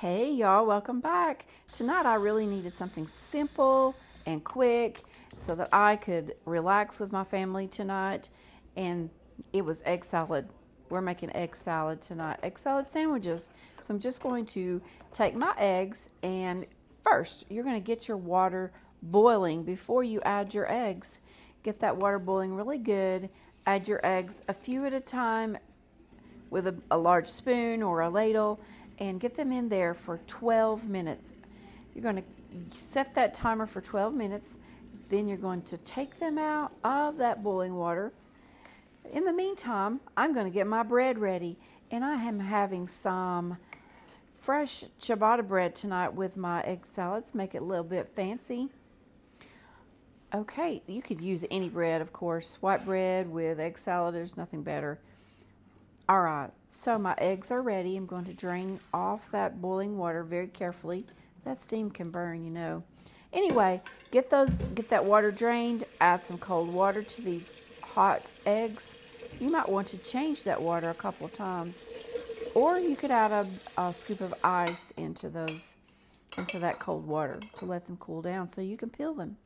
Hey y'all, welcome back. Tonight I really needed something simple and quick so that I could relax with my family tonight, and it was egg salad. We're making egg salad tonight, egg salad sandwiches. So I'm just going to take my eggs, and first you're going to get your water boiling before you add your eggs. Get that water boiling really good. Add your eggs a few at a time with a large spoon or a ladle, and get them in there for 12 minutes. You're going to set that timer for 12 minutes. Then you're going to take them out of that boiling water. In the meantime, I'm going to get my bread ready, and I am having some fresh ciabatta bread tonight with my egg salads. Make it a little bit fancy. Okay, you could use any bread, of course. White bread with egg salad, there's nothing better. All right, so my eggs are ready. I'm going to drain off that boiling water very carefully. That steam can burn, you know. Anyway, get that water drained. Add some cold water to these hot eggs. You might want to change that water a couple of times, or you could add a scoop of ice into that cold water to let them cool down so you can peel them.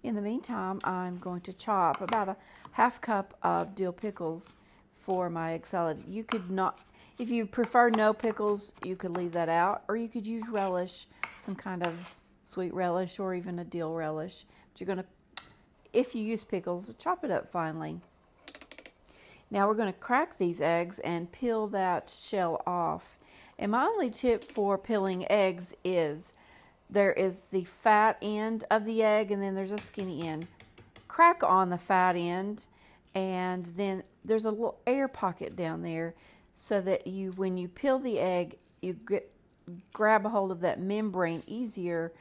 In the meantime, I'm going to chop about a half cup of dill pickles for my egg salad. You could not, if you prefer no pickles, you could leave that out, or you could use relish, some kind of sweet relish or even a dill relish. But you're going to, if you use pickles, chop it up finely. Now we're going to crack these eggs and peel that shell off. And my only tip for peeling eggs is there is the fat end of the egg, and then there's a skinny end. Crack on the fat end, and then there's a little air pocket down there so that when you peel the egg, you grab a hold of that membrane easier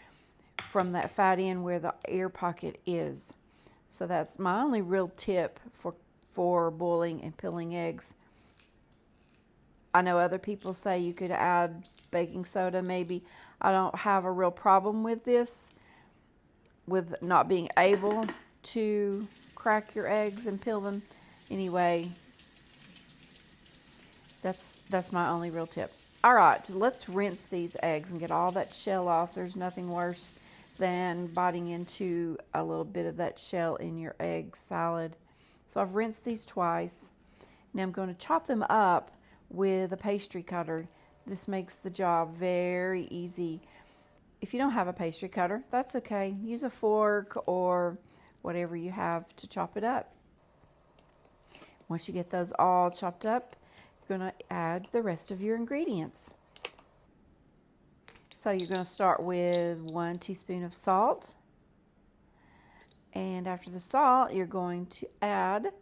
from that fat end where the air pocket is. So that's my only real tip for boiling and peeling eggs. I know other people say you could add baking soda maybe. I don't have a real problem with this, with not being able to crack your eggs and peel them. Anyway, that's my only real tip. All right, let's rinse these eggs and get all that shell off. There's nothing worse than biting into a little bit of that shell in your egg salad. So I've rinsed these twice. Now I'm going to chop them up with a pastry cutter. This makes the job very easy. If you don't have a pastry cutter, that's okay. Use a fork or whatever you have to chop it up. Once you get those all chopped up, you're going to add the rest of your ingredients. So you're going to start with 1 teaspoon of salt. And after the salt, you're going to add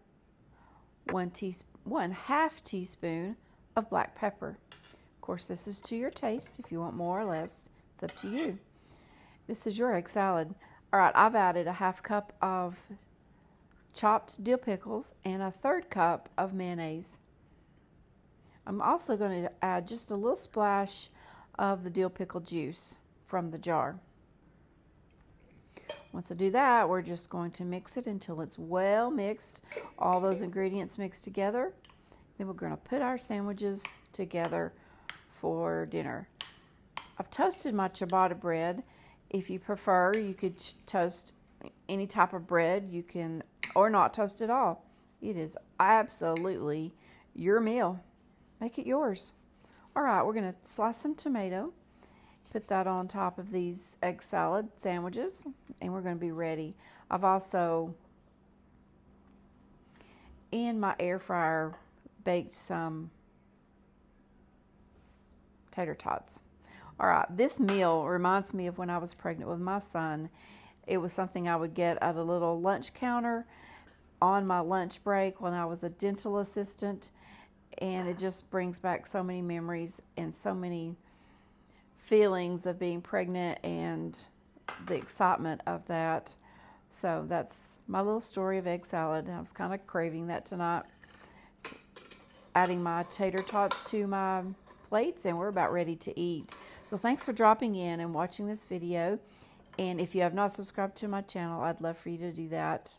1/2 teaspoon of black pepper. Of course, this is to your taste. If you want more or less, it's up to you. This is your egg salad. All right, I've added a half cup of chopped dill pickles and a 1/3 cup of mayonnaise. I'm also going to add just a little splash of the dill pickle juice from the jar. Once I do that, we're just going to mix it until it's well mixed, all those ingredients mixed together. Then we're going to put our sandwiches together for dinner. I've toasted my ciabatta bread. If you prefer, you could toast any type of bread. You can, or not toast at all. It is absolutely your meal. Make it yours. All right, we're going to slice some tomato, put that on top of these egg salad sandwiches, and we're going to be ready. I've also, in my air fryer, baked some tater tots. All right, this meal reminds me of when I was pregnant with my son. It was something I would get at a little lunch counter on my lunch break when I was a dental assistant, and it just brings back so many memories and so many feelings of being pregnant and the excitement of that. So that's my little story of egg salad. I was kind of craving that tonight. Adding my tater tots to my plates, and we're about ready to eat. So thanks for dropping in and watching this video. And if you have not subscribed to my channel, I'd love for you to do that.